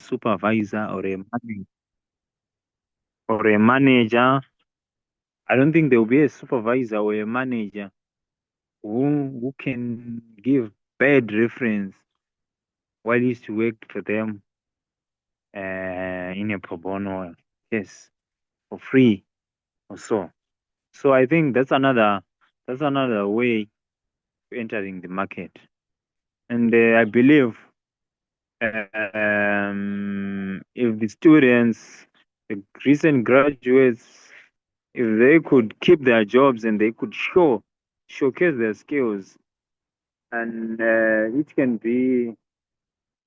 supervisor or a manager. I don't think there will be a supervisor or a manager who can give bad reference while he used to work for them in a pro bono, yes, for free or so. So I think that's another way of entering the market. And I believe if the students, the recent graduates, if they could keep their jobs and they could showcase their skills, and it can be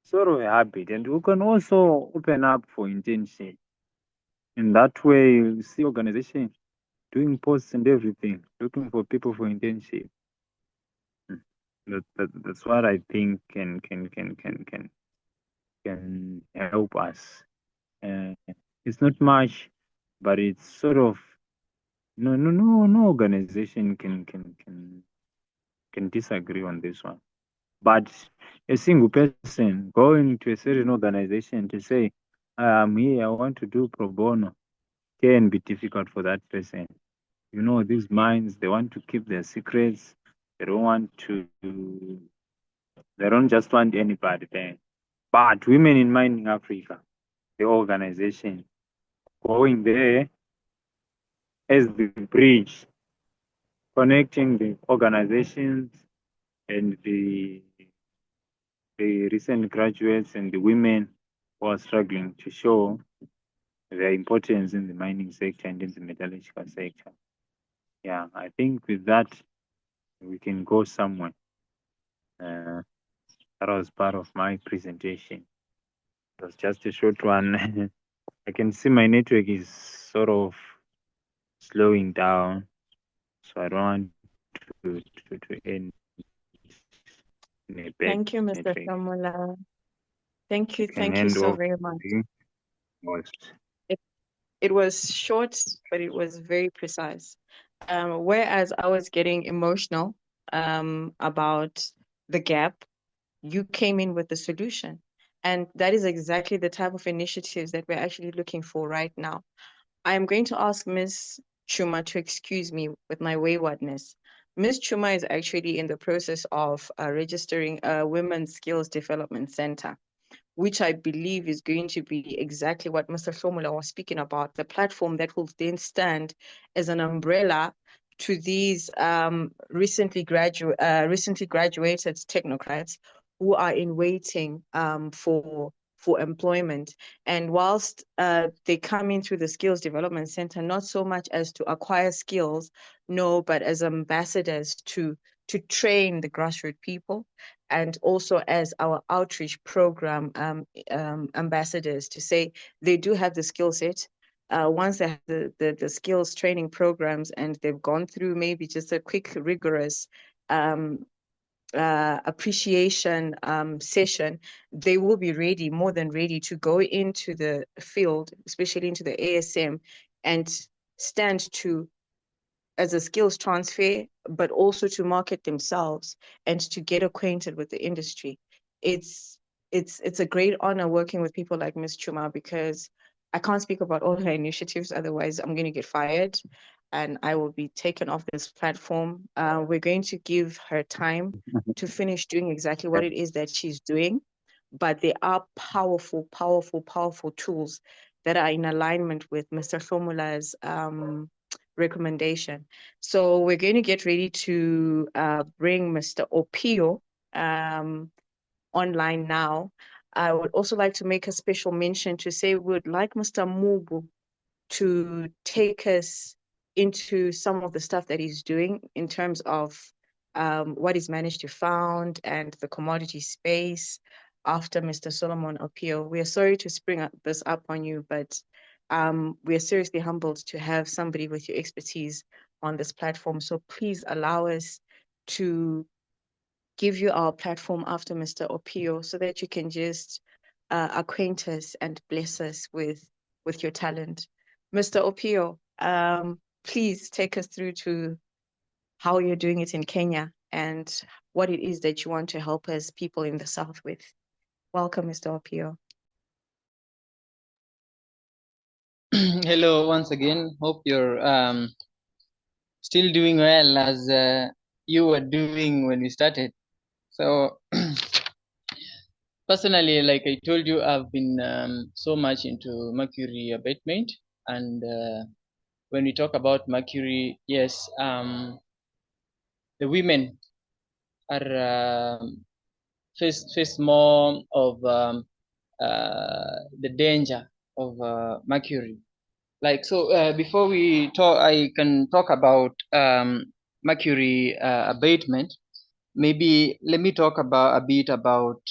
sort of a habit, and we can also open up for internship. In that way, you see organization doing posts and everything, looking for people for internship. That's what I think can help us. It's not much, but it's sort of no organization can disagree on this one. But a single person going to a certain organization to say, I'm here, I want to do pro bono, can be difficult for that person. You know, these minds, they want to keep their secrets. They don't just want anybody there. But Women in Mining Africa, the organization, going there as the bridge, connecting the organizations and the recent graduates and the women who are struggling to show their importance in the mining sector and in the metallurgical sector. Yeah, I think with that, we can go somewhere. That was part of my presentation. It was just a short one. I can see my network is sort of slowing down, so I don't want to end in a bad Thank you, Mr. network. Hlomula. Thank you Hand so over very much. to you. It was short, but it was very precise. Whereas I was getting emotional about the gap, you came in with the solution. And that is exactly the type of initiatives that we're actually looking for right now. I am going to ask Ms. Tshuma to excuse me with my waywardness. Ms. Tshuma is actually in the process of registering a Women's Skills Development Center, which I believe is going to be exactly what Mr. Hlomula was speaking about, the platform that will then stand as an umbrella to these recently graduated technocrats who are in waiting for employment. And whilst they come in through the Skills Development Center, not so much as to acquire skills, no, but as ambassadors to train the grassroots people, and also as our outreach program ambassadors to say they do have the skill set. Once they have the skills training programs and they've gone through maybe just a quick, rigorous appreciation session, they will be ready, more than ready, to go into the field, especially into the ASM, and stand to as a skills transfer, but also to market themselves and to get acquainted with the industry. It's a great honor working with people like Ms. Tshuma, because I can't speak about all her initiatives, otherwise I'm going to get fired and I will be taken off this platform. We're going to give her time to finish doing exactly what it is that she's doing, but there are powerful, powerful, powerful tools that are in alignment with Mr. Hlomula's recommendation. So we're going to get ready to bring Mr. Opio online now. I would also like to make a special mention to say we would like Mr. Mubu to take us into some of the stuff that he's doing in terms of what he's managed to found and the commodity space after Mr. Solomon Opio. We are sorry to spring this up on you, but we are seriously humbled to have somebody with your expertise on this platform. So please allow us to give you our platform after Mr. Opio so that you can just acquaint us and bless us with your talent. Mr. Opio, please take us through to how you're doing it in Kenya and what it is that you want to help us people in the South with. Welcome, Mr. Opio. Hello once again. Hope you're still doing well as you were doing when we started. So personally, like I told you, I've been so much into mercury abatement, and when we talk about mercury, yes, the women are face more of the danger of mercury. Like so, before we talk, I can talk about mercury abatement. Maybe let me talk about a bit about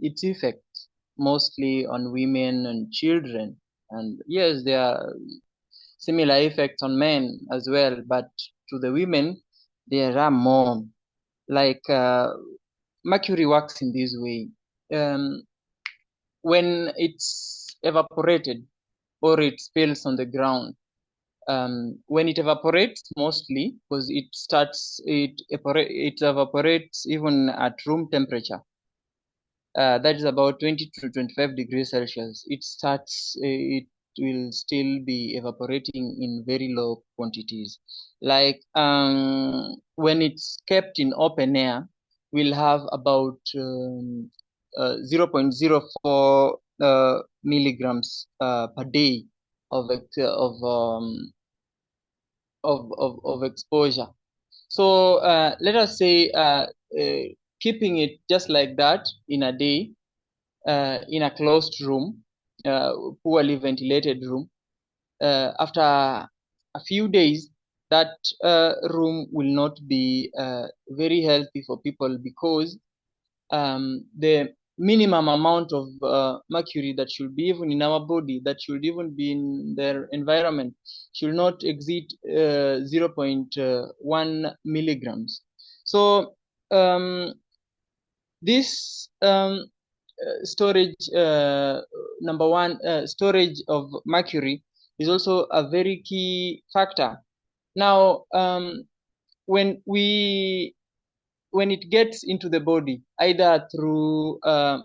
its effects, mostly on women and children. And yes, there are similar effects on men as well, but to the women, there are more. Like mercury works in this way. When it's evaporated or it spills on the ground, when it evaporates, mostly because it evaporates even at room temperature, that is about 20 to 25 degrees Celsius. It will still be evaporating in very low quantities. Like when it's kept in open air, we'll have about 0.04 milligrams per day of exposure. So let us say keeping it just like that in a day, in a closed room, poorly ventilated room, after a few days, that room will not be very healthy for people, because the minimum amount of mercury that should be even in our body, that should even be in their environment, should not exceed 0.1 milligrams. So this storage, number one, storage of mercury is also a very key factor. Now, when it gets into the body, either through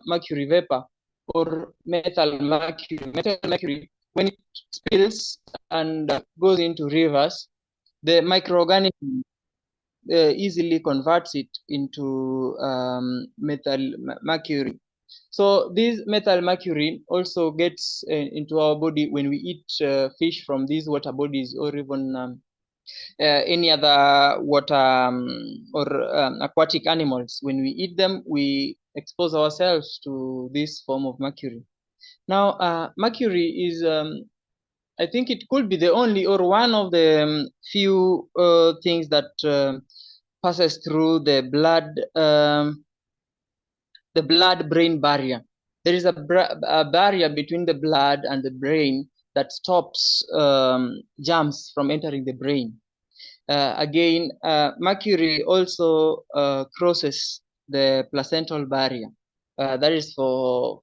mercury vapor or methyl mercury, when it spills and goes into rivers, the microorganism easily converts it into methyl mercury. So this methyl mercury also gets into our body when we eat fish from these water bodies, or even any other water or aquatic animals. When we eat them, we expose ourselves to this form of mercury. Now, mercury is, I think it could be the only or one of the few things that passes through the blood-brain barrier. There is a barrier between the blood and the brain that stops germs from entering the brain. Again, mercury also crosses the placental barrier. That is for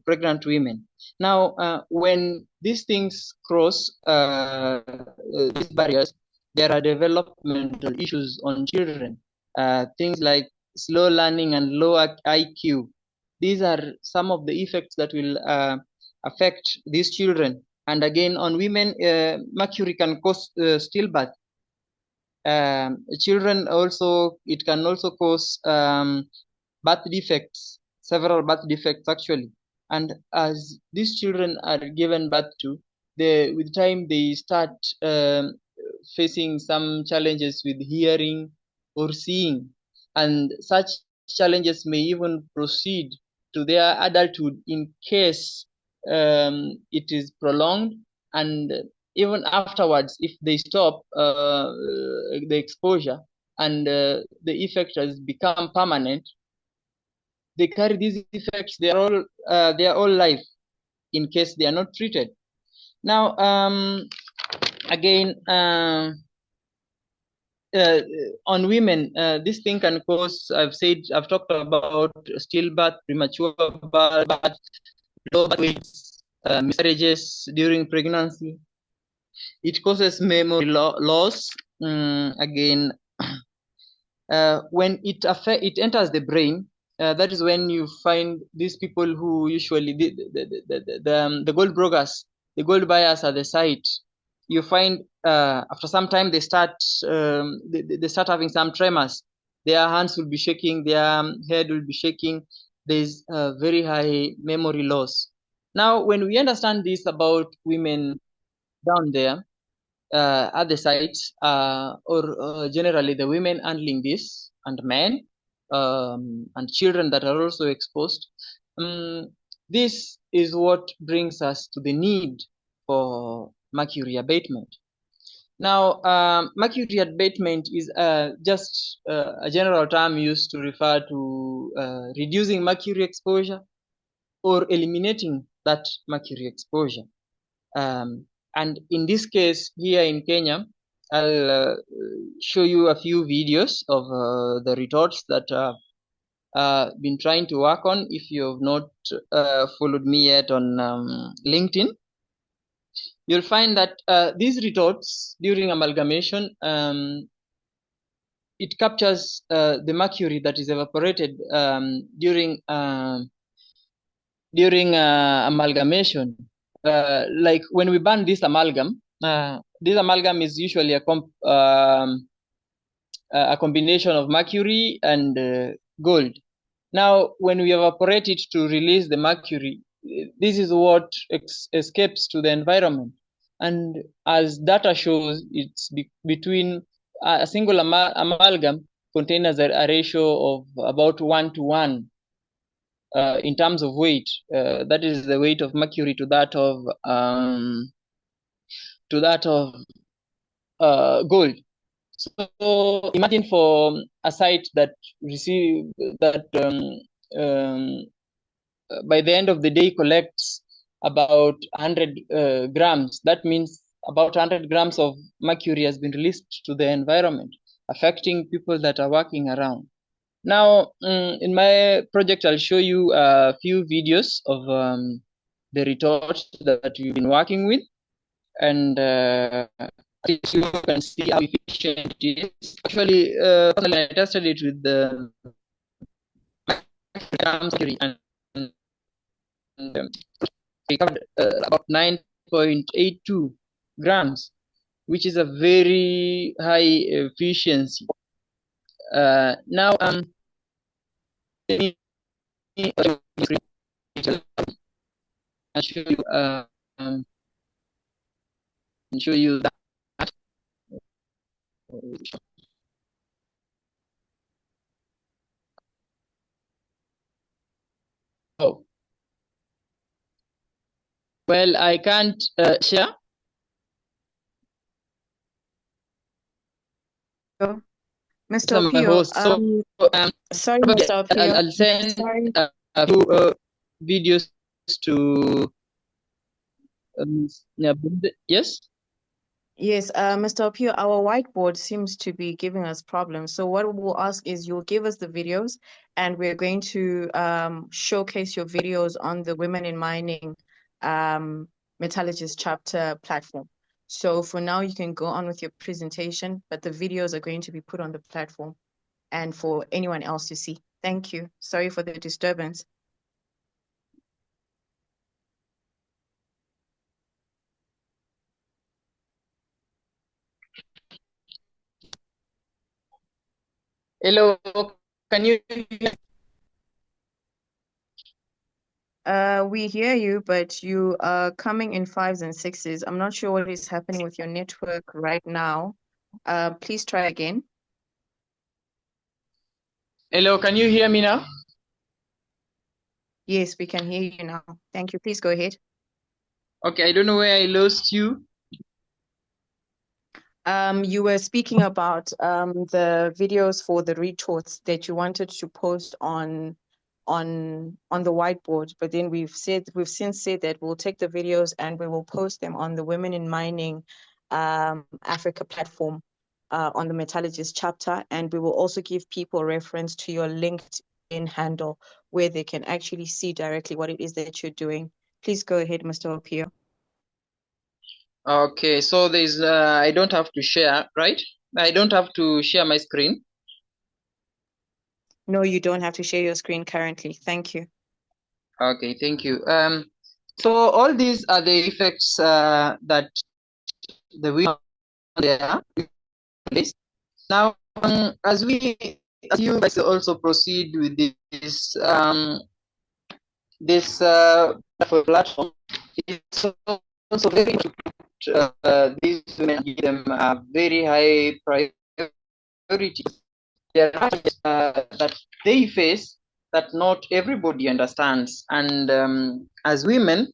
pregnant women. Now, when these things cross these barriers, there are developmental issues on children. Things like slow learning and low IQ. These are some of the effects that will affect these children. And again, on women, mercury can cause stillbirth. Children also, it can also cause birth defects, several birth defects actually. And as these children are given birth to, with time they start facing some challenges with hearing or seeing, and such challenges may even proceed to their adulthood in case it is prolonged, and even afterwards, if they stop the exposure and the effect has become permanent, they carry these effects their all life in case they are not treated. Now, again, on women, this thing can cause, I've talked about stillbirth, premature birth, low birth weights, miscarriages during pregnancy. It causes memory loss. Again, when it enters the brain, that is when you find these people who usually the gold brokers the gold buyers at the site, you find after some time they start having some tremors. Their hands will be shaking, their head will be shaking. There's very high memory loss. Now, when we understand this about women down there at the sites, or generally the women handling this, and men and children that are also exposed, this is what brings us to the need for mercury abatement. Now, mercury abatement is just a general term used to refer to reducing mercury exposure or eliminating that mercury exposure. And in this case, here in Kenya, I'll show you a few videos of the retorts that I've been trying to work on. If you have not followed me yet on LinkedIn, you'll find that these retorts during amalgamation, it captures the mercury that is evaporated during amalgamation. Like when we burn this amalgam is usually a combination of mercury and gold. Now, when we evaporate it to release the mercury, this is what escapes to the environment. And as data shows, it's between a single amalgam contains a ratio of about 1 to 1 in terms of weight. That is the weight of mercury to that of gold. So imagine for a site that by the end of the day collects about 100 grams. That means about 100 grams of mercury has been released to the environment, affecting people that are working around. Now, in my project, I'll show you a few videos of the retorts that we've been working with, and you can see how efficient it is. Actually, personally, I tested it with the mercury, and we covered about 9.82 grams, which is a very high efficiency. Now, I'll show you that. Oh, well, I can't share. Oh, Mr. Opio, sorry, Mr. Opio. I'll send a few videos to Nyabunze. Yes? Yes, Mr. Opio, our whiteboard seems to be giving us problems. So what we'll ask is you'll give us the videos, and we're going to showcase your videos on the Women in Mining Metallurgist Chapter platform. So for now, you can go on with your presentation, but the videos are going to be put on the platform and for anyone else to see. Thank you. Sorry for the disturbance. Hello, can you hear? We hear you, but you are coming in 5s and 6s. I'm not sure what is happening with your network right now. Please try again. Hello, can you hear me now? Yes, we can hear you now. Thank you. Please go ahead. Okay, I don't know where I lost you. You were speaking about the videos for the retorts that you wanted to post on the whiteboard, but then we've since said that we'll take the videos and we will post them on the Women in Mining Africa platform on the Metallurgist chapter, and we will also give people reference to your LinkedIn handle where they can actually see directly what it is that you're doing. Please go ahead, Mr. Opio. Okay, so there's I don't have to share, right? I don't have to share my screen. No, you don't have to share your screen currently. Thank you. Okay, thank you. So all these are the effects that the women there. Now, as you guys also proceed with this platform, it's also very important these women give them a very high priority. There are that they face that not everybody understands, and as women,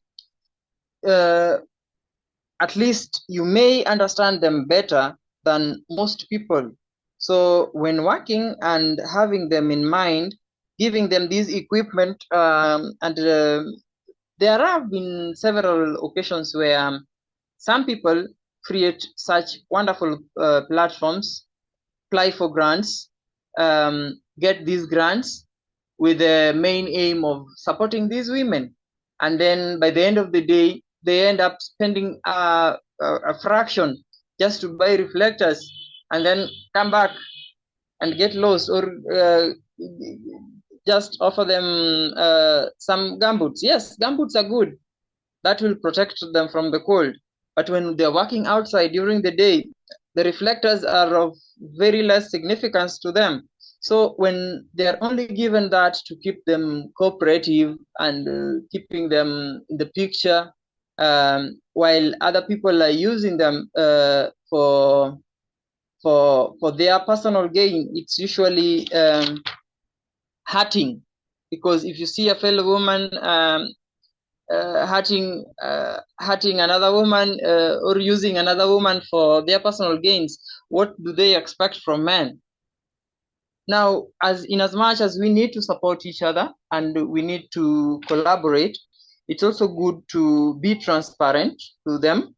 at least you may understand them better than most people. So when working and having them in mind, giving them this equipment, there have been several occasions where some people create such wonderful platforms, apply for grants, get these grants with the main aim of supporting these women. And then by the end of the day, they end up spending a fraction just to buy reflectors and then come back and get lost, or just offer them some gumboots. Yes, gumboots are good. That will protect them from the cold. But when they're working outside during the day, the reflectors are of very less significance to them. So when they're only given that to keep them cooperative and keeping them in the picture, while other people are using them for their personal gain, it's usually hurting. Because if you see a fellow woman hurting another woman or using another woman for their personal gains, what do they expect from men? Now, in as much as we need to support each other and we need to collaborate, it's also good to be transparent to them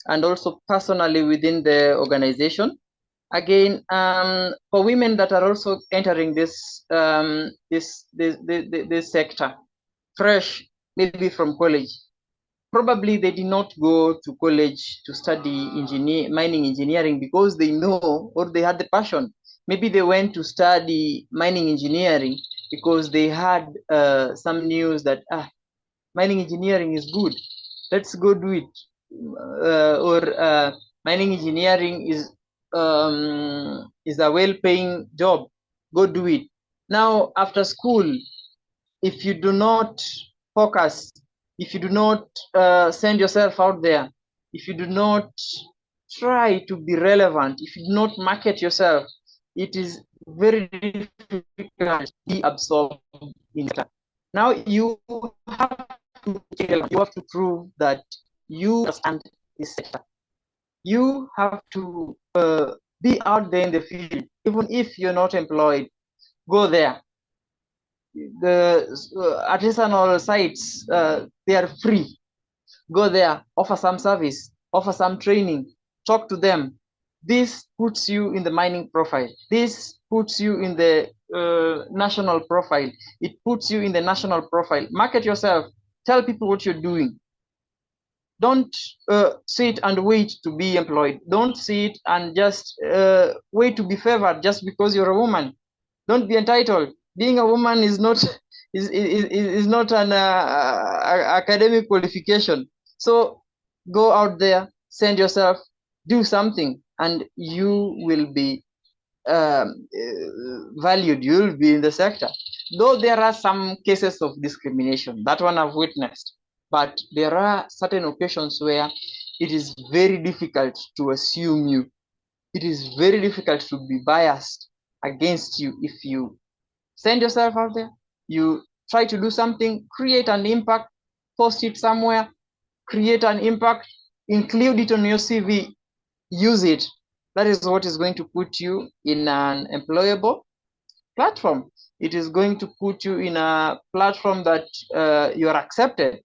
and also personally within the organization. Again, for women that are also entering this sector fresh, maybe from college, probably they did not go to college to study mining engineering because they know or they had the passion. Maybe they went to study mining engineering because they had some news that mining engineering is good, let's go do it. Or mining engineering is a well-paying job, go do it. Now, after school, if you do not focus, if you do not send yourself out there, if you do not try to be relevant, if you do not market yourself, it is very difficult to be absorbed in it. Now you have to prove that you understand this sector. You have to be out there in the field, even if you're not employed. Go there. The artisanal sites, they are free. Go there, offer some service, offer some training, talk to them. This puts you in the mining profile. This puts you in the national profile. It puts you in the national profile. Market yourself. Tell people what you're doing. Don't sit and wait to be employed. Don't sit and just wait to be favored just because you're a woman. Don't be entitled. Being a woman is not an academic qualification. So go out there, send yourself, do something, and you will be valued. You will be in the sector. Though there are some cases of discrimination, that one I've witnessed, but there are certain occasions where it is very difficult to assume you. It is very difficult to be biased against you. If you send yourself out there, you try to do something, create an impact, post it somewhere, create an impact, include it on your CV, use it. That is what is going to put you in an employable platform. It is going to put you in a platform that you are accepted.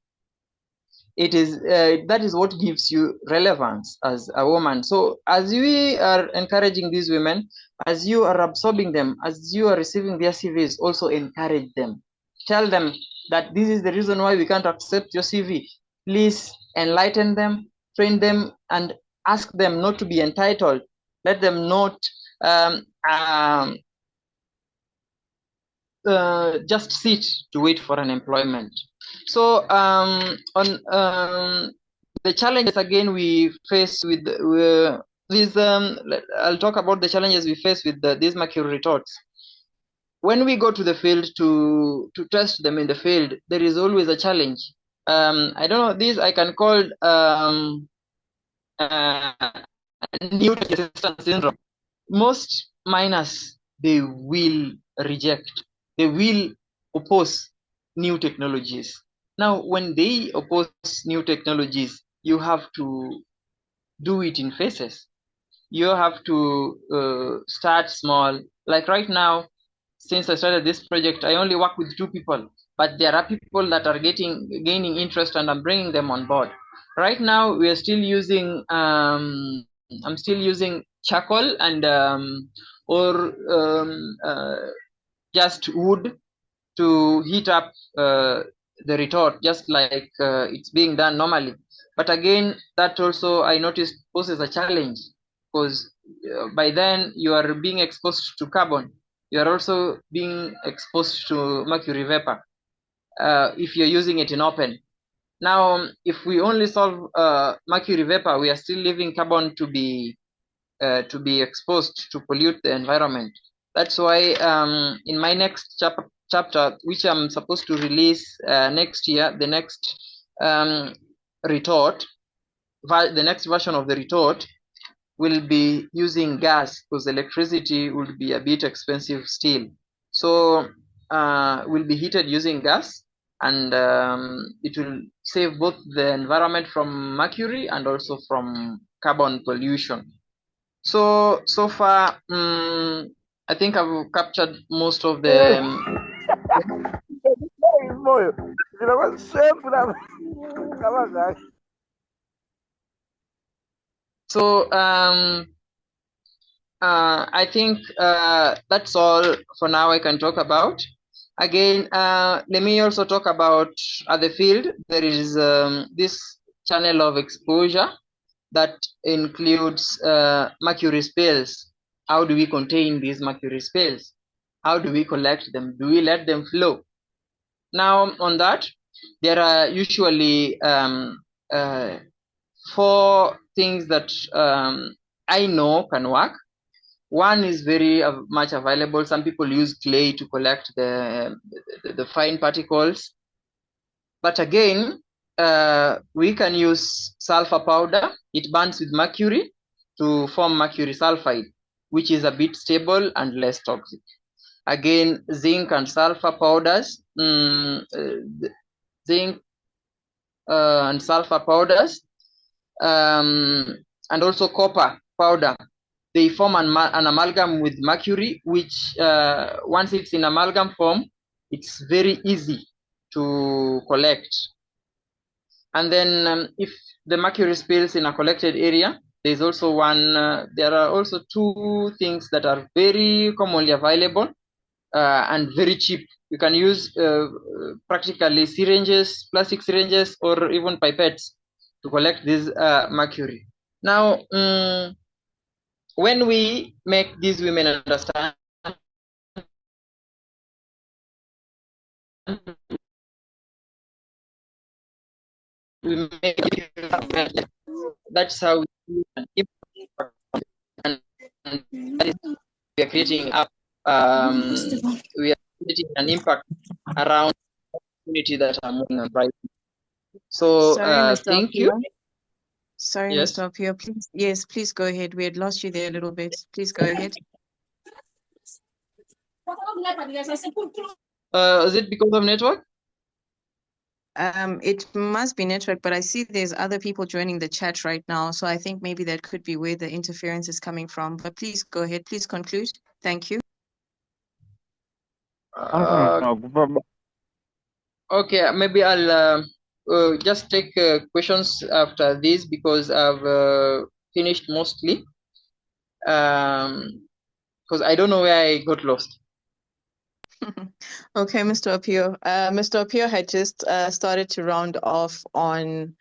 It is that is what gives you relevance as a woman. So as we are encouraging these women, as you are absorbing them, as you are receiving their CVs, also encourage them. Tell them that this is the reason why we can't accept your CV. Please enlighten them, train them, and ask them not to be entitled. Let them not just sit to wait for an employment. So on the challenges again we face with these I'll talk about the challenges we face with these mercury retorts. When we go to the field to test them in the field, there is always a challenge. I don't know, these I can call new resistance syndrome. Most miners, they will reject, they will oppose new technologies. Now, when they oppose new technologies, you have to do it in phases. You have to start small. Like right now, since I started this project, I only work with 2 people, but there are people that are gaining interest, and I'm bringing them on board. Right now, we are still using I'm still using charcoal and just wood to heat up the retort, just like it's being done normally. But again, that also I noticed poses a challenge, because by then you are being exposed to carbon. You are also being exposed to mercury vapor if you're using it in open. Now, if we only solve mercury vapor, we are still leaving carbon to be exposed to pollute the environment. That's why in my next chapter, which I'm supposed to release next year, the next retort, the next version of the retort will be using gas, because electricity would be a bit expensive still. So will be heated using gas, and it will save both the environment from mercury and also from carbon pollution. So far, I think I've captured most of the. So I think that's all for now I can talk about. Again, let me also talk about the field. There is this channel of exposure that includes mercury spills. How do we contain these mercury spills? How do we collect them? Do we let them flow? Now, on that, there are usually 4 things that I know can work. One is very much available. Some people use clay to collect the fine particles. But again, we can use sulfur powder. It burns with mercury to form mercury sulfide, which is a bit stable and less toxic. Again, zinc and sulfur powders, zinc and sulfur powders, and also copper powder. They form an amalgam with mercury, which once it's in amalgam form, it's very easy to collect. And then if the mercury spills in a collected area, there's also one, there are also 2 things that are very commonly available and very cheap. You can use practically syringes, plastic syringes, or even pipettes to collect this mercury. Now, when we make these women understand we make that's how we and that is we are creating up we are creating an impact around the community that are moving on right. So Sorry, Mr. thank you. Sorry, Yes. Mr. Opio. Please go ahead. We had lost you there a little bit. Please go ahead. Is it because of network? It must be network, but I see there's other people joining the chat right now. So I think maybe that could be where the interference is coming from. But please go ahead. Please conclude. Thank you. Okay, maybe I'll just take questions after this, because I've finished mostly. Because I don't know where I got lost. Okay, Mr. Opio. Mr. Opio had just started to round off on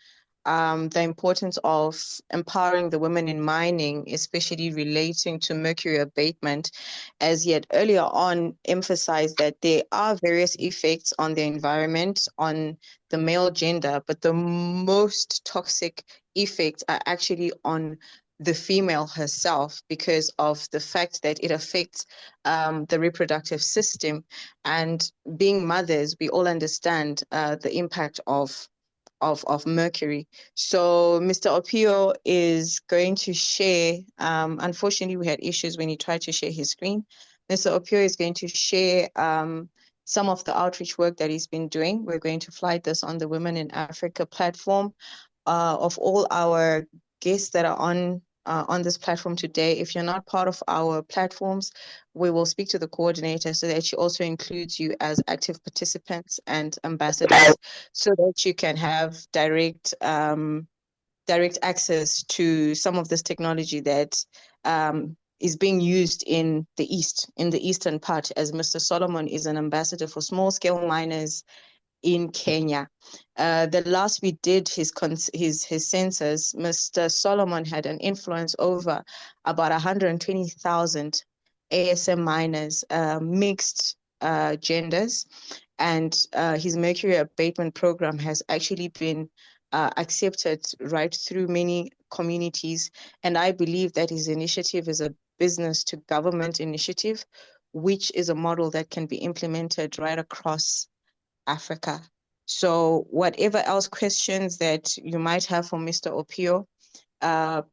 the importance of empowering the women in mining, especially relating to mercury abatement, as he had earlier on emphasized that there are various effects on the environment, on the male gender, but the most toxic effects are actually on the female herself because of the fact that it affects the reproductive system. And being mothers, we all understand the impact of mercury. So Mr. Opio is going to share, unfortunately we had issues when he tried to share his screen. Mr. Opio is going to share some of the outreach work that he's been doing. We're going to fly this on the Women in Africa platform. Of all our guests that are on this platform today, if you're not part of our platforms, we will speak to the coordinator so that she also includes you as active participants and ambassadors so that you can have direct access to some of this technology that is being used in the eastern part, as Mr. Solomon is an ambassador for small scale miners in Kenya. The last we did his census, Mr. Solomon had an influence over about 120,000 ASM miners, mixed genders, and his mercury abatement program has actually been accepted right through many communities. And I believe that his initiative is a business to government initiative, which is a model that can be implemented right across Africa. So whatever else questions that you might have for Mr. Opio,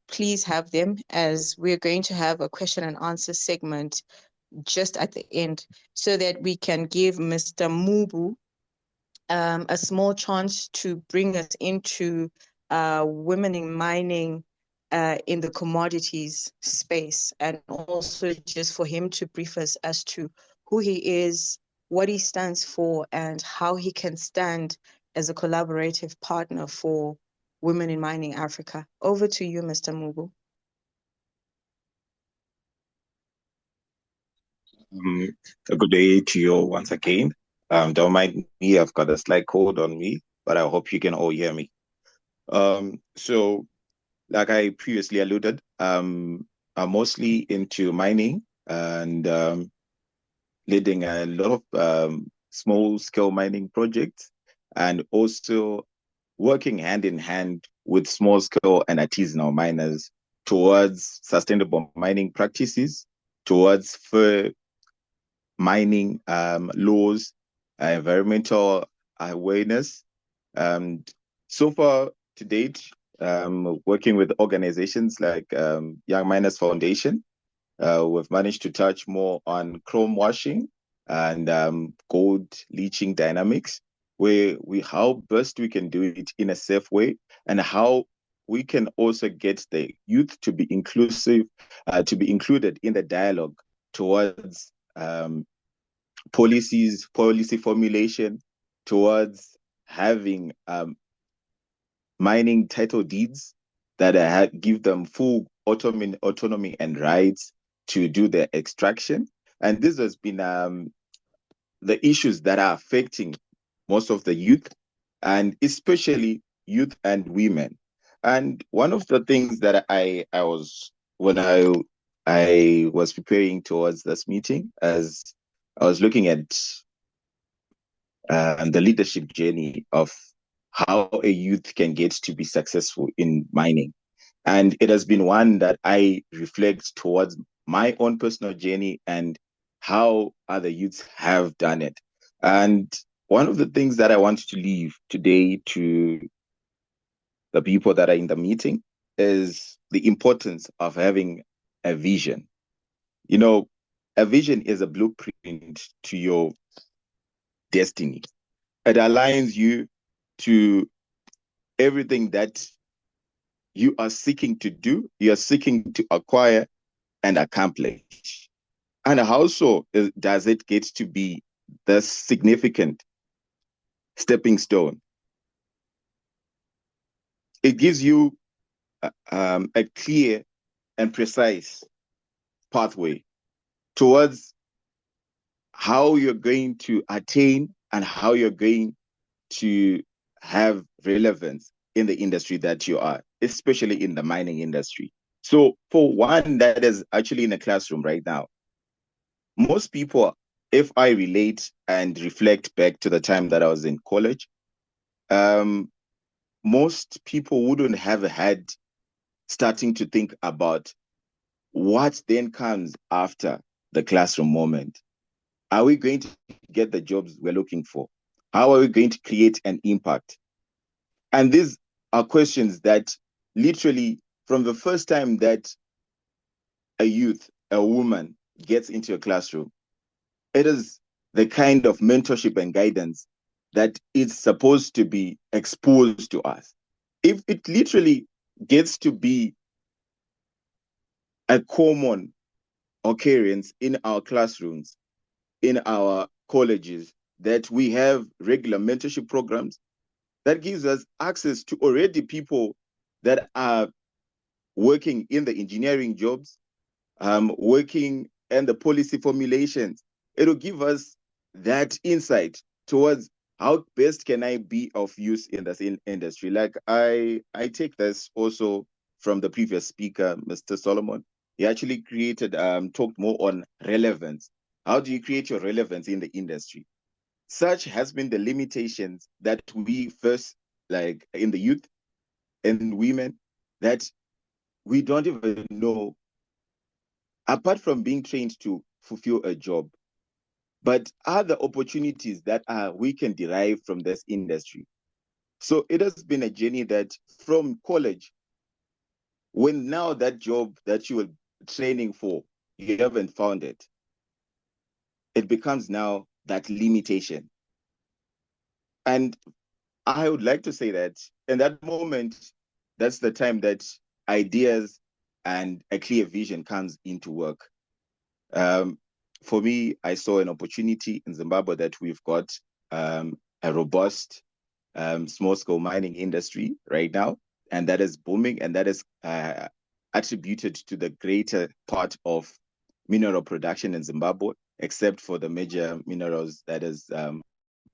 please have them, as we're going to have a question and answer segment just at the end so that we can give Mr. Mubu a small chance to bring us into women in mining in the commodities space, and also just for him to brief us as to who he is, what he stands for, and how he can stand as a collaborative partner for Women in Mining Africa. Over to you, Mr. Mubu. A good day to you all once again. Don't mind me, I've got a slight cold on me, but I hope you can all hear me. So like I previously alluded, I'm mostly into mining and leading a lot of small scale mining projects, and also working hand in hand with small scale and artisanal miners towards sustainable mining practices, towards fair mining laws, environmental awareness. And so far to date, working with organizations like Young Miners Foundation, we've managed to touch more on chrome washing and gold leaching dynamics, where how best we can do it in a safe way, and how we can also get the youth to be inclusive, to be included in the dialogue towards policy formulation, towards having mining title deeds that give them full autonomy and rights to do their extraction. And this has been the issues that are affecting most of the youth, and especially youth and women. And one of the things that I was, when I was preparing towards this meeting, as I was looking at the leadership journey of how a youth can get to be successful in mining. And it has been one that I reflect towards my own personal journey and how other youths have done it. And one of the things that I want to leave today to the people that are in the meeting is the importance of having a vision. You know, a vision is a blueprint to your destiny. It aligns you to everything that you are seeking to do, you are seeking to acquire and accomplish. And how so does it get to be the significant stepping stone? It gives you a clear and precise pathway towards how you're going to attain and how you're going to have relevance in the industry that you are, especially in the mining industry. So for one that is actually in a classroom right now, most people, if I relate and reflect back to the time that I was in college, most people wouldn't have had starting to think about what then comes after the classroom moment. Are we going to get the jobs we're looking for? How are we going to create an impact? And these are questions that literally, from the first time that a youth, a woman gets into a classroom, it is the kind of mentorship and guidance that is supposed to be exposed to us. If it literally gets to be a common occurrence in our classrooms, in our colleges, that we have regular mentorship programs, that gives us access to already people that are working in the engineering jobs, working in the policy formulations. It'll give us that insight towards how best can I be of use in this industry. Like I take this also from the previous speaker, Mr. Solomon. He actually talked more on relevance. How do you create your relevance in the industry? Such has been the limitations that we first, like in the youth and women, that we don't even know, apart from being trained to fulfill a job, but other opportunities that we can derive from this industry. So it has been a journey that from college, when now that job that you were training for, you haven't found it, it becomes now that limitation. And I would like to say that in that moment, that's the time that ideas and a clear vision comes into work. For me, I saw an opportunity in Zimbabwe that we've got a robust small-scale mining industry right now, and that is booming, and that is attributed to the greater part of mineral production in Zimbabwe, except for the major minerals, that is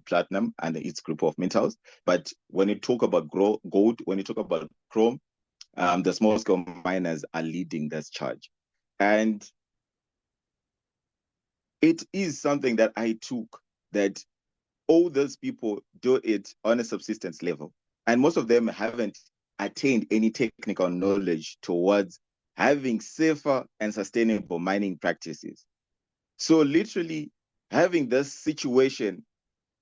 platinum and its group of metals. But when you talk about gold, when you talk about chrome, the small-scale miners are leading this charge. And it is something that I took, that all those people do it on a subsistence level. And most of them haven't attained any technical knowledge towards having safer and sustainable mining practices. So literally having this situation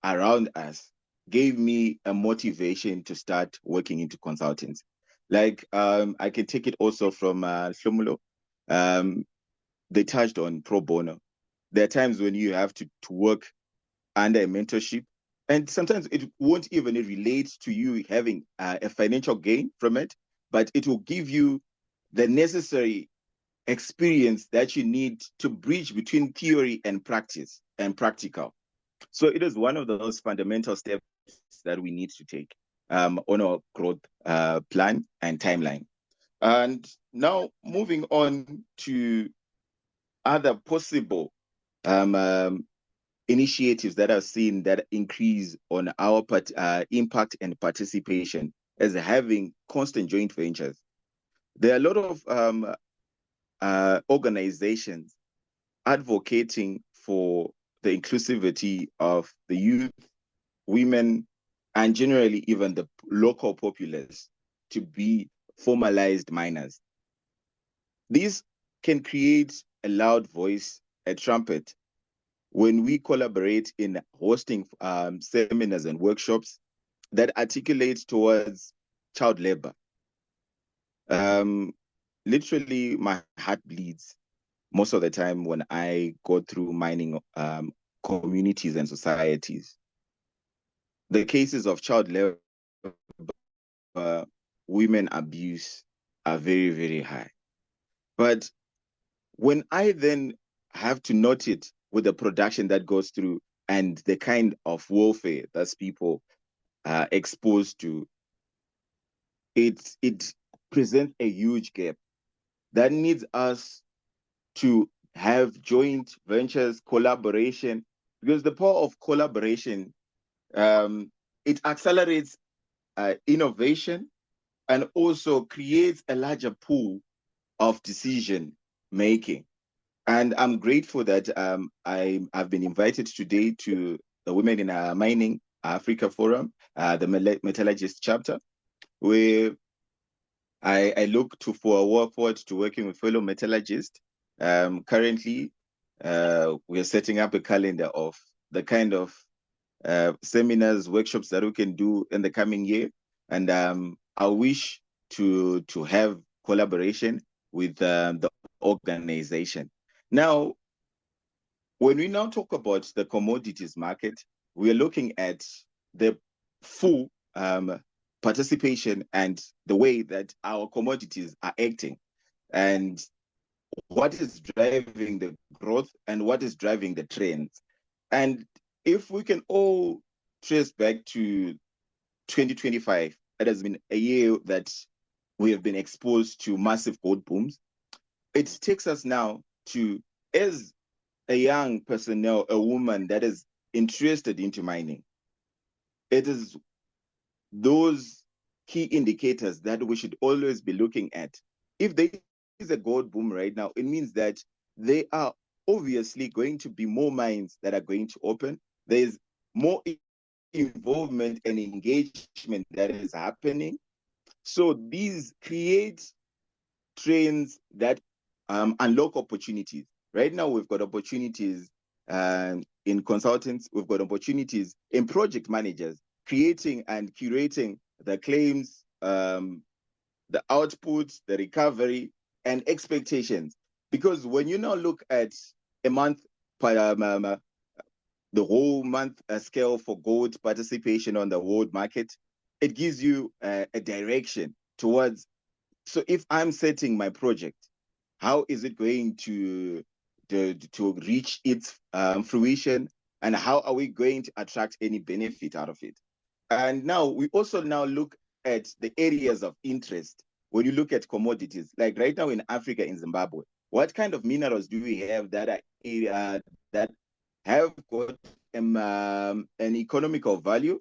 around us gave me a motivation to start working into consultants. Like I can take it also from Hlomula. They touched on pro bono. There are times when you have to work under a mentorship, and sometimes it won't even relate to you having a financial gain from it, but it will give you the necessary experience that you need to bridge between theory and practice and practical. So it is one of those fundamental steps that we need to take on our growth plan and timeline. And now moving on to other possible initiatives that I've seen that increase on our impact and participation as having constant joint ventures. There are a lot of organizations advocating for the inclusivity of the youth, women, and generally even the local populace to be formalized miners. These can create a loud voice, a trumpet, when we collaborate in hosting seminars and workshops that articulate towards child labor. Literally, my heart bleeds most of the time when I go through mining communities and societies. The cases of child labor, women abuse are very, very high. But when I then have to note it with the production that goes through and the kind of warfare that people are exposed to, it presents a huge gap that needs us to have joint ventures, collaboration, because the power of collaboration, it accelerates innovation, and also creates a larger pool of decision making. And I'm grateful that I've been invited today to the Women in Mining Africa Forum, the Metallurgist Chapter, where I look forward to working with fellow metallurgists. Currently, we're setting up a calendar of the kind of seminars, workshops that we can do in the coming year. And I wish to have collaboration with the organization. Now, when we now talk about the commodities market, we are looking at the full participation and the way that our commodities are acting, and what is driving the growth and what is driving the trends. And if we can all trace back to 2025, it has been a year that we have been exposed to massive gold booms. It takes us now to, as a young personnel, a woman that is interested into mining, it is those key indicators that we should always be looking at. If there is a gold boom right now, it means that there are obviously going to be more mines that are going to open. There's more involvement and engagement that is happening. So these create trends that unlock opportunities. Right now, we've got opportunities in consultants, we've got opportunities in project managers, creating and curating the claims, the outputs, the recovery, and expectations. Because when you now look at a month, the whole month scale for gold participation on the world market, it gives you a direction towards. So if I'm setting my project, how is it going to reach its fruition, and how are we going to attract any benefit out of it? And now we also now look at the areas of interest. When you look at commodities, like right now in Africa, in Zimbabwe, what kind of minerals do we have that are that have got an economical value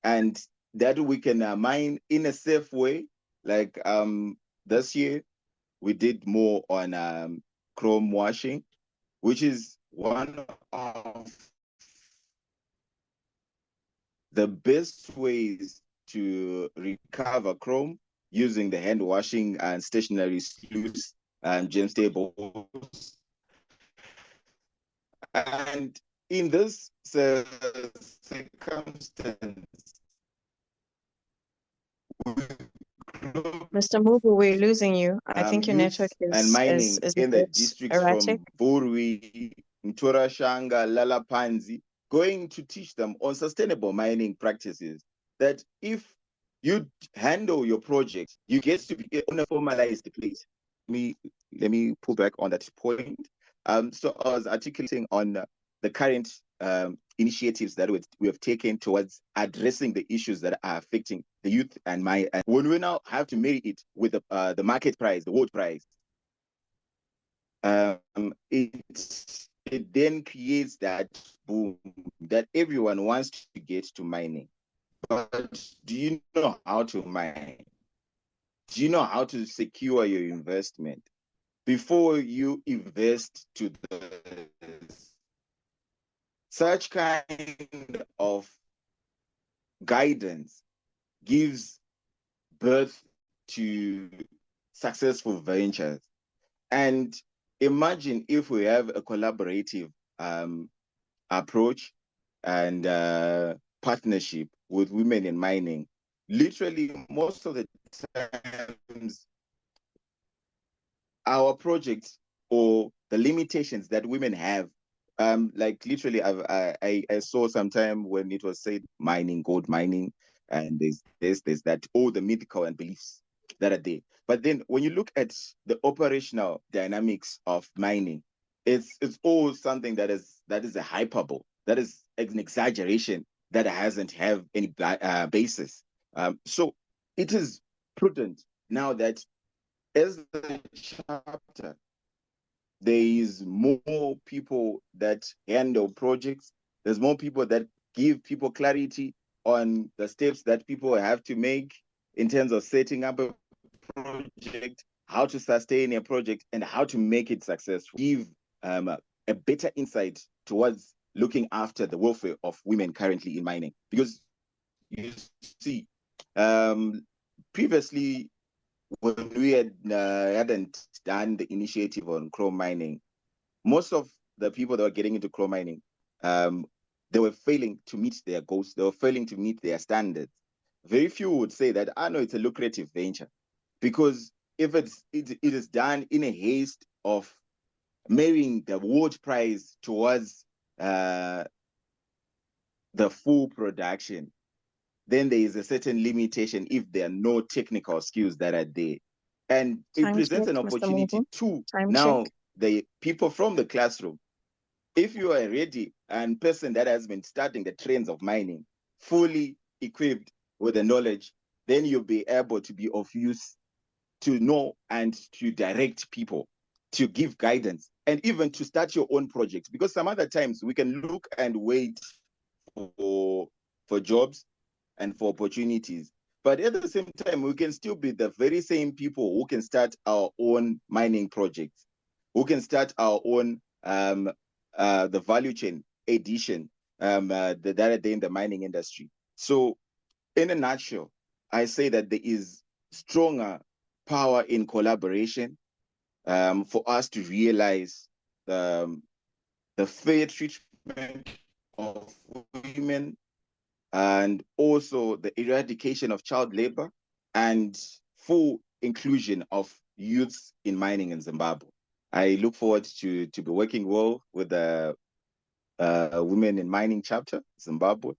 and that we can mine in a safe way? Like this year, we did more on chrome washing, which is one of the best ways to recover chrome using the hand washing and stationary sluice and gem stables. And in this circumstance, Mr. Mubu, we're losing you. I think your network and mining is in a the bit districts erratic. from Burwi, Ntorashanga, Lalapanzi, going to teach them on sustainable mining practices. That if you handle your project, you get to be on a formalized place. Let me pull back on that point. So I was articulating on the current initiatives that we have taken towards addressing the issues that are affecting the youth and when we now have to marry it with the market price, the world price, it then creates that boom that everyone wants to get to mining. But do you know how to mine? Do you know how to secure your investment before you invest to this? Such kind of guidance gives birth to successful ventures. And imagine if we have a collaborative approach and partnership with women in mining. Literally, most of the times, our projects or the limitations that women have, like literally, I saw sometime when it was said mining, gold mining, and there's that, all the mythical and beliefs that are there. But then when you look at the operational dynamics of mining, it's all something that is a hyperbole, that is an exaggeration that hasn't have any basis. So it is prudent now that as the chapter, there is more people that handle projects. There's more people that give people clarity on the steps that people have to make in terms of setting up a project, how to sustain a project, and how to make it successful. Give a better insight towards looking after the welfare of women currently in mining. Because you see, previously, when we hadn't done the initiative on chrome mining, most of the people that were getting into chrome mining, they were failing to meet their goals. They were failing to meet their standards. Very few would say that, I know it's a lucrative venture, because if it is done in a haste of marrying the award prize towards the full production, then there is a certain limitation if there are no technical skills that are there. And it presents an opportunity to now the people from the classroom. If you are ready and person that has been studying the trends of mining, fully equipped with the knowledge, then you'll be able to be of use to know and to direct people, to give guidance, and even to start your own projects. Because some other times we can look and wait for jobs and for opportunities. But at the same time, we can still be the very same people who can start our own mining projects, who can start our own the value chain addition that are there in the mining industry. So in a nutshell, I say that there is stronger power in collaboration for us to realize the fair treatment of women, and also the eradication of child labor and full inclusion of youths in mining in Zimbabwe. I look forward to be working well with the Women in Mining Chapter, Zimbabwe.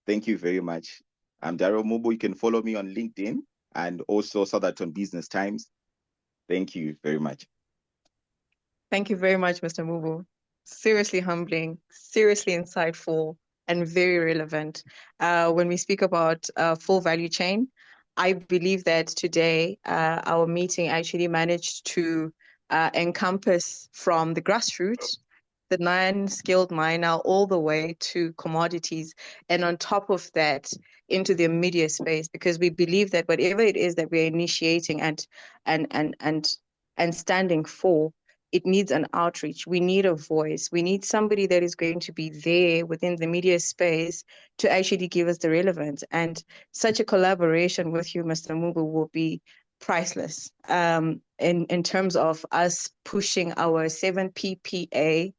Thank you very much. I'm Daryl Mubu. You can follow me on LinkedIn and also Southerton Business Times. Thank you very much. Thank you very much, Mr. Mubu. Seriously humbling, seriously insightful, and very relevant. When we speak about full value chain, I believe that today our meeting actually managed to encompass from the grassroots, the non-skilled miner, all the way to commodities, and on top of that, into the media space, because we believe that whatever it is that we're initiating and standing for, it needs an outreach. We need a voice. We need somebody that is going to be there within the media space to actually give us the relevance. And such a collaboration with you, Mr. Mubu, will be priceless in terms of us pushing our 7PPA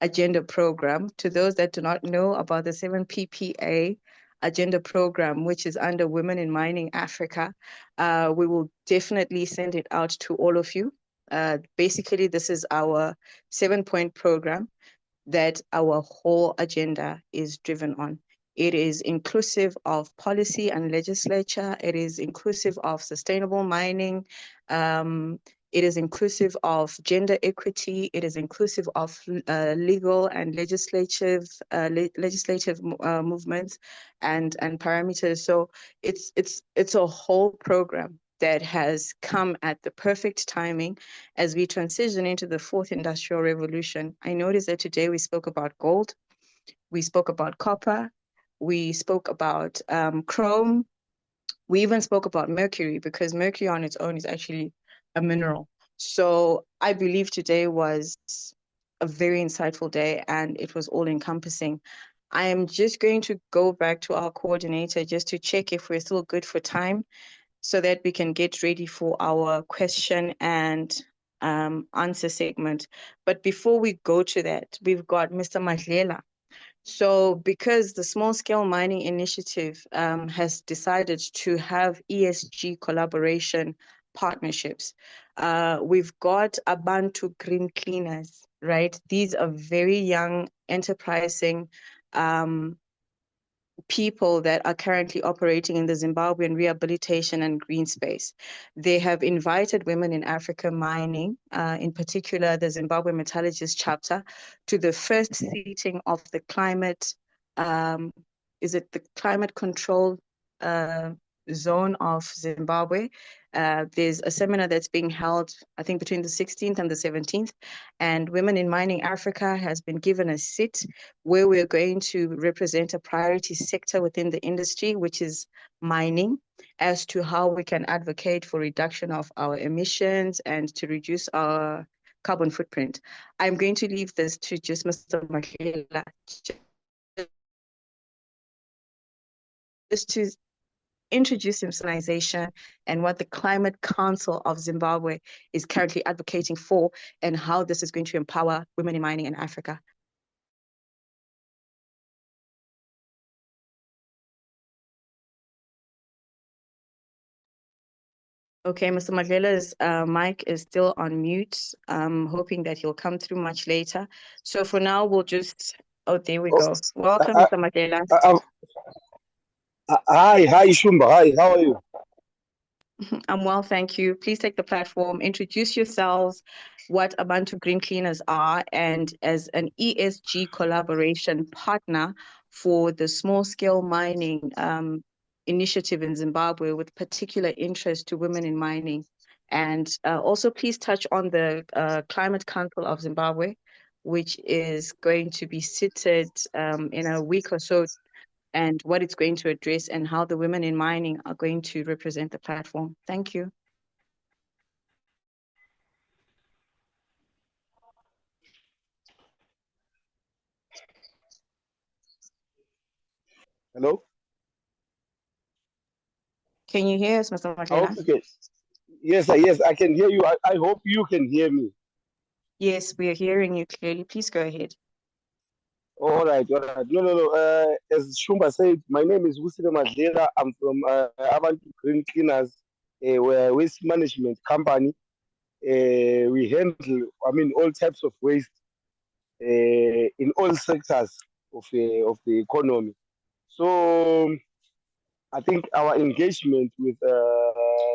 agenda program. To those that do not know about the 7PPA agenda program, which is under Women in Mining Africa, we will definitely send it out to all of you. Basically, this is our 7-point program that our whole agenda is driven on. It is inclusive of policy and legislature. It is inclusive of sustainable mining. It is inclusive of gender equity. It is inclusive of legal and legislative movements and parameters. So it's a whole program that has come at the perfect timing as we transition into the fourth industrial revolution. I noticed that today we spoke about gold, we spoke about copper, we spoke about chrome, we even spoke about mercury, because mercury on its own is actually a mineral. So I believe today was a very insightful day, and it was all encompassing. I am just going to go back to our coordinator just to check if we're still good for time, so that we can get ready for our question and answer segment. But before we go to that, we've got Mr. Madlela. So because the Small Scale Mining Initiative has decided to have ESG collaboration partnerships, we've got Abantu Green Cleaners, right? These are very young, enterprising people that are currently operating in the Zimbabwean rehabilitation and green space. They have invited Women in Africa Mining, in particular the Zimbabwe Metallurgist Chapter, to the first seating of the climate, is it the climate control zone of Zimbabwe. There's a seminar that's being held, I think, between the 16th and the 17th, and Women in Mining Africa has been given a seat where we're going to represent a priority sector within the industry, which is mining, as to how we can advocate for reduction of our emissions and to reduce our carbon footprint. I'm going to leave this to just Mr. Makela, just to introduce immunization and what the Climate Council of Zimbabwe is currently advocating for and how this is going to empower women in mining in Africa. Okay, Mr. Madlela's mic is still on mute. I'm hoping that he'll come through much later. So for now, we'll just, oh, there we go. Welcome, Mr. Madlela. Hi, Shumba. Hi, how are you? I'm well, thank you. Please take the platform, introduce yourselves, what Abantu Green Cleaners are, and as an ESG collaboration partner for the small-scale mining initiative in Zimbabwe with particular interest to women in mining. And also please touch on the Climate Council of Zimbabwe, which is going to be seated in a week or so, and what it's going to address and how the women in mining are going to represent the platform. Thank you. Hello? Can you hear us, Mr. Makela? Okay. Yes, I can hear you. I hope you can hear me. Yes, we are hearing you clearly. Please go ahead. All right. No. As Shumba said, my name is Wusile Madlela. I'm from Abantu Green Cleaners. We're a waste management company. We handle, all types of waste in all sectors of the economy. So I think our engagement with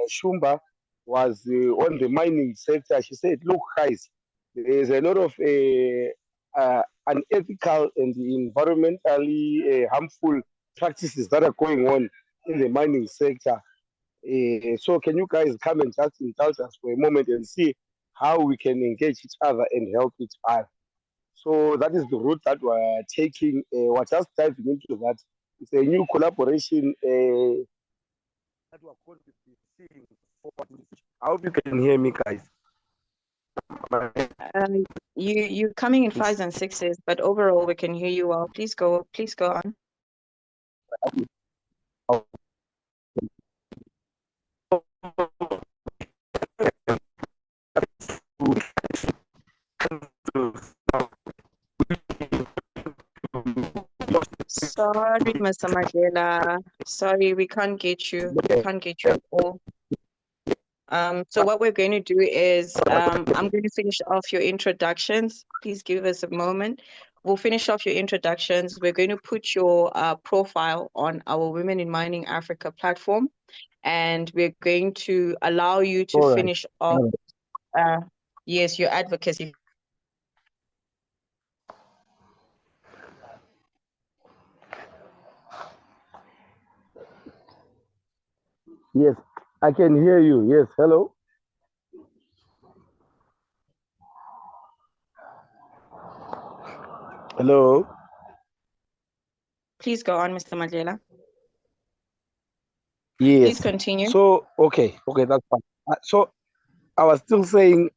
Shumba was on the mining sector. She said, look, guys, there's a lot of unethical and environmentally harmful practices that are going on in the mining sector. So can you guys come and just indulge us for a moment and see how we can engage each other and help each other? So that is the route that we're taking. We're just diving into that. It's a new collaboration that we're going to be seeing forward. I hope you can hear me, guys. You're coming in 5s and 6s, but overall we can hear you well. Please go on. Sorry, Mr. Magela. Sorry, we can't get you. We can't get you at all. So what we're going to do is I'm going to finish off your introductions. Please give us a moment. We'll finish off your introductions. We're going to put your profile on our Women in Mining Africa platform, and we're going to allow you to finish off, yes, your advocacy. Yes, I can hear you. Yes, hello. Hello. Please go on, Mr. Madlela. Yes. Please continue. So, okay, that's fine. So, I was still saying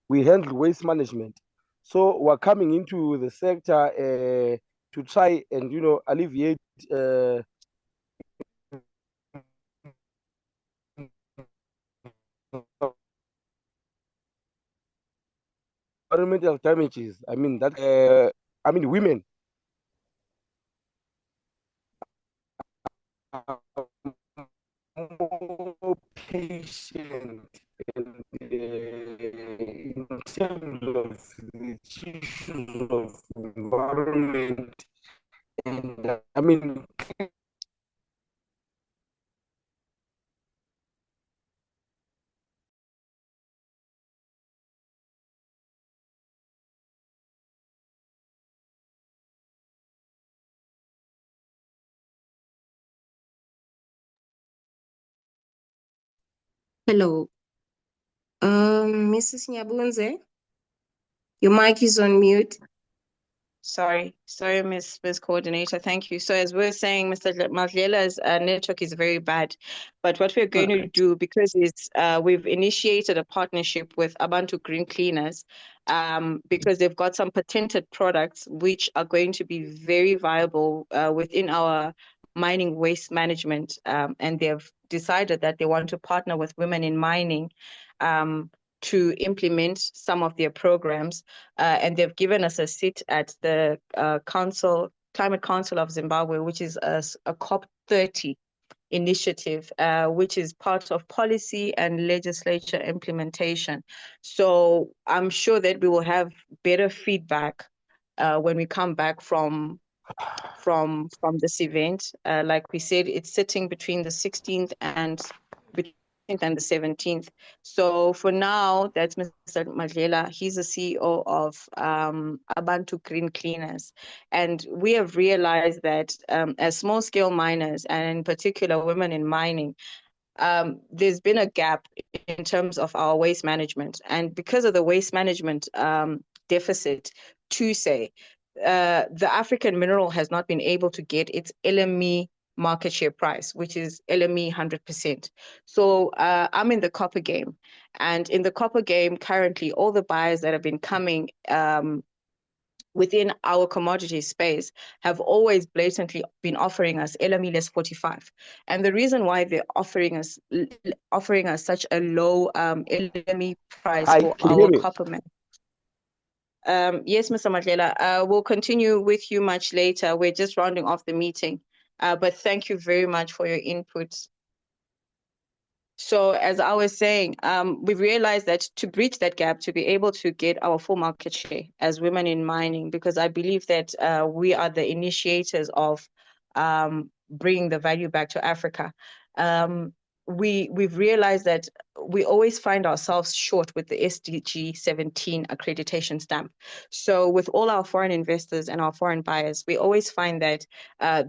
we handle waste management. So, we're coming into the sector to try and, alleviate environmental damages. Women are more patient and, in terms of the issues of environment and Hello. Mrs. Nyabunze, your mic is on mute. Sorry, Miss Coordinator. Thank you. So as we're saying, Mr. Madlela's network is very bad, but what we're going to do, because we've initiated a partnership with Abantu Green Cleaners, because they've got some patented products which are going to be very viable within our mining waste management, and they've decided that they want to partner with women in mining to implement some of their programs, and they've given us a seat at the Climate Council of Zimbabwe, which is a COP30 initiative, which is part of policy and legislature implementation. So I'm sure that we will have better feedback when we come back from this event. Like we said, it's sitting between the 16th and the 17th. So for now, that's Mr. Madlela. He's the CEO of Abantu Green Cleaners. And we have realized that as small-scale miners, and in particular women in mining, there's been a gap in terms of our waste management. And because of the waste management deficit, the African mineral has not been able to get its LME market share price, which is LME 100%. So I'm in the copper game. And in the copper game, currently, all the buyers that have been coming within our commodity space have always blatantly been offering us LME less 45. And the reason why they're offering us such a low LME price for our copper metal. Yes, Mr. Madlela, we'll continue with you much later. We're just rounding off the meeting, but thank you very much for your input. So as I was saying, we've realized that to bridge that gap, to be able to get our full market share as women in mining, because I believe that we are the initiators of bringing the value back to Africa. We've realized that we always find ourselves short with the SDG 17 accreditation stamp. So with all our foreign investors and our foreign buyers, we always find that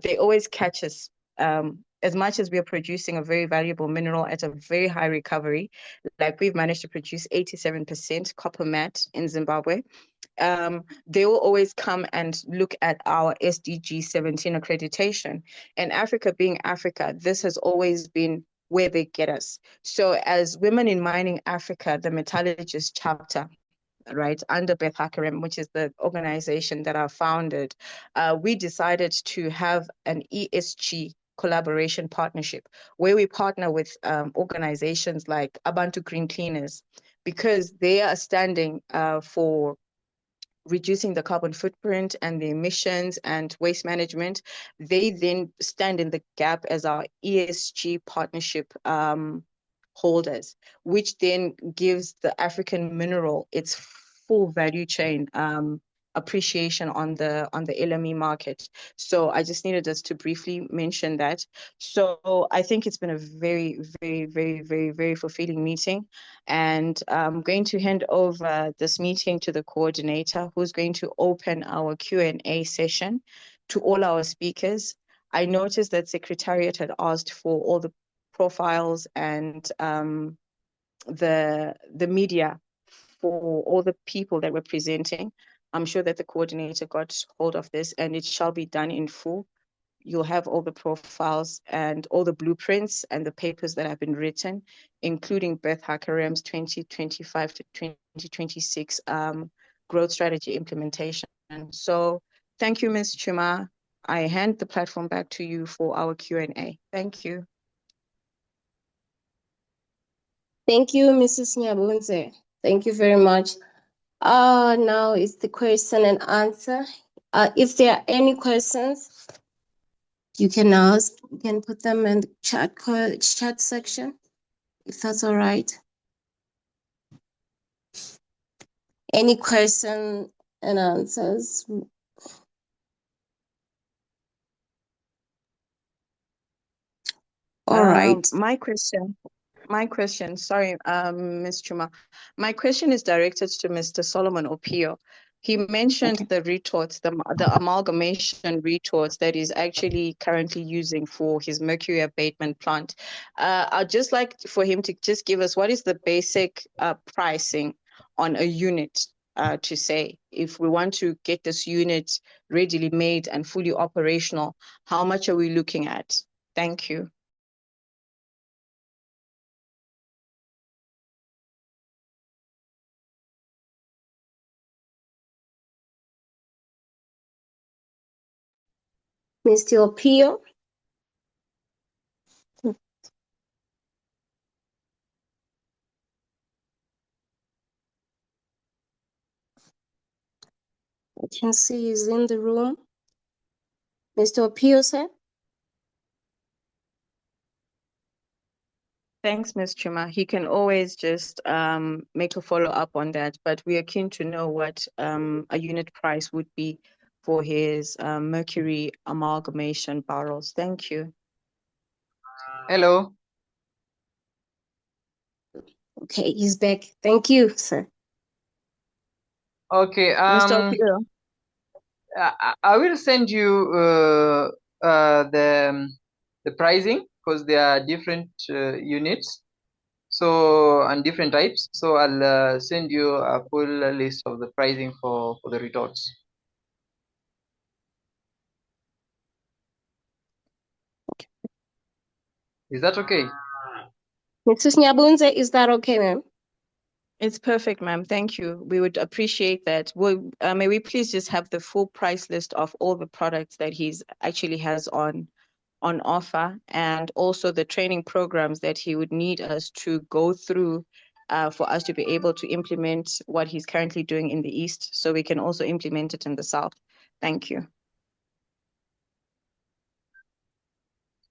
they always catch us. As much as we are producing a very valuable mineral at a very high recovery, like we've managed to produce 87% copper matte in Zimbabwe, they will always come and look at our SDG 17 accreditation. And Africa being Africa, this has always been where they get us. So as Women in Mining Africa, the Metallurgist Chapter, right, under Beth Hackerem, which is the organization that I founded, we decided to have an ESG collaboration partnership where we partner with organizations like Abantu Green Cleaners, because they are standing for reducing the carbon footprint and the emissions and waste management. They then stand in the gap as our ESG partnership holders, which then gives the African mineral its full value chain appreciation on the LME market. So I just needed us to briefly mention that. So I think it's been a very, very, very, very, very fulfilling meeting. And I'm going to hand over this meeting to the coordinator, who's going to open our Q&A session to all our speakers. I noticed that Secretariat had asked for all the profiles and the media for all the people that were presenting. I'm sure that the coordinator got hold of this, and it shall be done in full. You'll have all the profiles and all the blueprints and the papers that have been written, including Beth Hackerem's 2025 to 2026 growth strategy implementation. So thank you, Ms. Tshuma. I hand the platform back to you for our Q&A. Thank you. Thank you, Mrs. Nyabunze. Thank you very much. Now is the question and answer. If there are any questions, you can ask. You can put them in the chat section, if that's all right. Any question and answers? All right. My question, sorry, Ms. Tshuma. My question is directed to Mr. Solomon Opio. He mentioned the retorts, the amalgamation retorts that he's actually currently using for his mercury abatement plant. I'd just like for him to just give us what is the basic pricing on a unit, to say, if we want to get this unit readily made and fully operational, how much are we looking at? Thank you. Mr. Opio. I can see he's in the room. Mr. Opio, sir. Thanks, Ms. Tshuma. He can always just make a follow-up on that, but we are keen to know what a unit price would be for his mercury amalgamation barrels. Thank you. Hello. Okay, he's back. Thank you, sir. Okay. Mr. Opio. I will send you the pricing, because there are different units, so, and different types. So I'll send you a full list of the pricing for the retorts. Is that okay? Mrs. Nyabunze, is that okay, ma'am? It's perfect, ma'am. Thank you. We would appreciate that. May we please just have the full price list of all the products that he's actually has on offer, and also the training programs that he would need us to go through for us to be able to implement what he's currently doing in the East, so we can also implement it in the South. Thank you.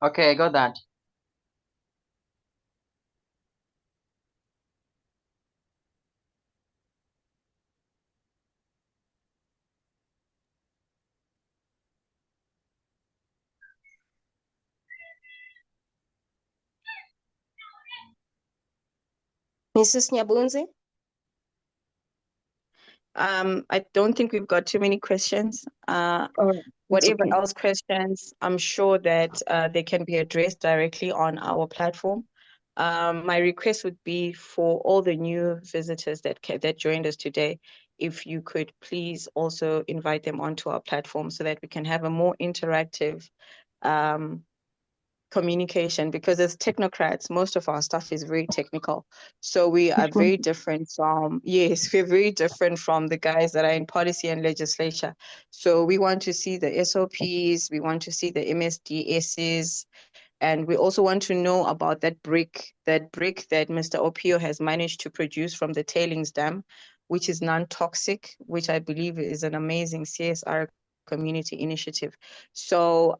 Okay, I got that. Mrs. Nyabunze? I don't think we've got too many questions. Whatever okay. else questions, I'm sure that they can be addressed directly on our platform. My request would be for all the new visitors that joined us today, if you could please also invite them onto our platform so that we can have a more interactive communication, because as technocrats, most of our stuff is very technical. So we are very different from, yes, we're very different from the guys that are in policy and legislature. So we want to see the SOPs, we want to see the MSDSs, and we also want to know about that brick that Mr. Opio has managed to produce from the tailings dam, which is non-toxic, which I believe is an amazing CSR community initiative. So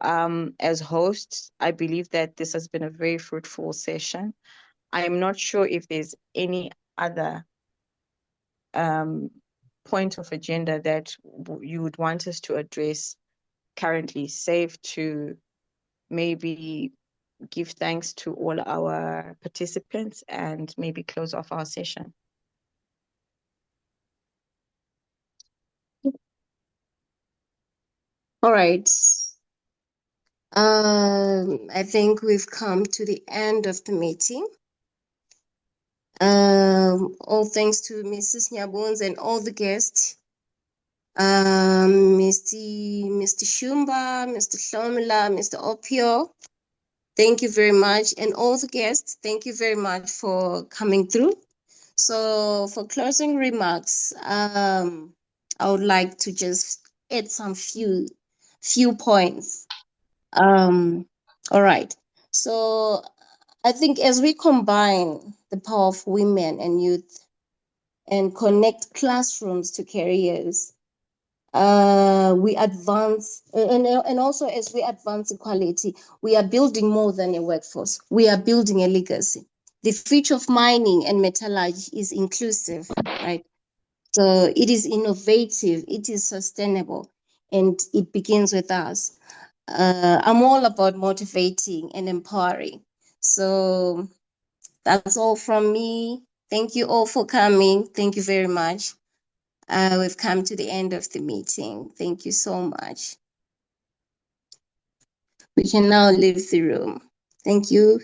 as hosts, I believe that this has been a very fruitful session. I am not sure if there's any other point of agenda that you would want us to address currently, save to maybe give thanks to all our participants and maybe close off our session. All right. I think we've come to the end of the meeting. All thanks to Mrs. Nyabunze and all the guests. Mr. Shumba, Mr. Hlomula, Mr. Opio, thank you very much. And all the guests, thank you very much for coming through. So for closing remarks, I would like to just add some few points. All right. So I think as we combine the power of women and youth and connect classrooms to careers, we advance, and also as we advance equality, we are building more than a workforce. We are building a legacy. The future of mining and metallurgy is inclusive, right? So it is innovative, it is sustainable, and it begins with us. I'm all about motivating and empowering. So that's all from me. Thank you all for coming. Thank you very much. we've come to the end of the meeting. Thank you so much. We can now leave the room. Thank you.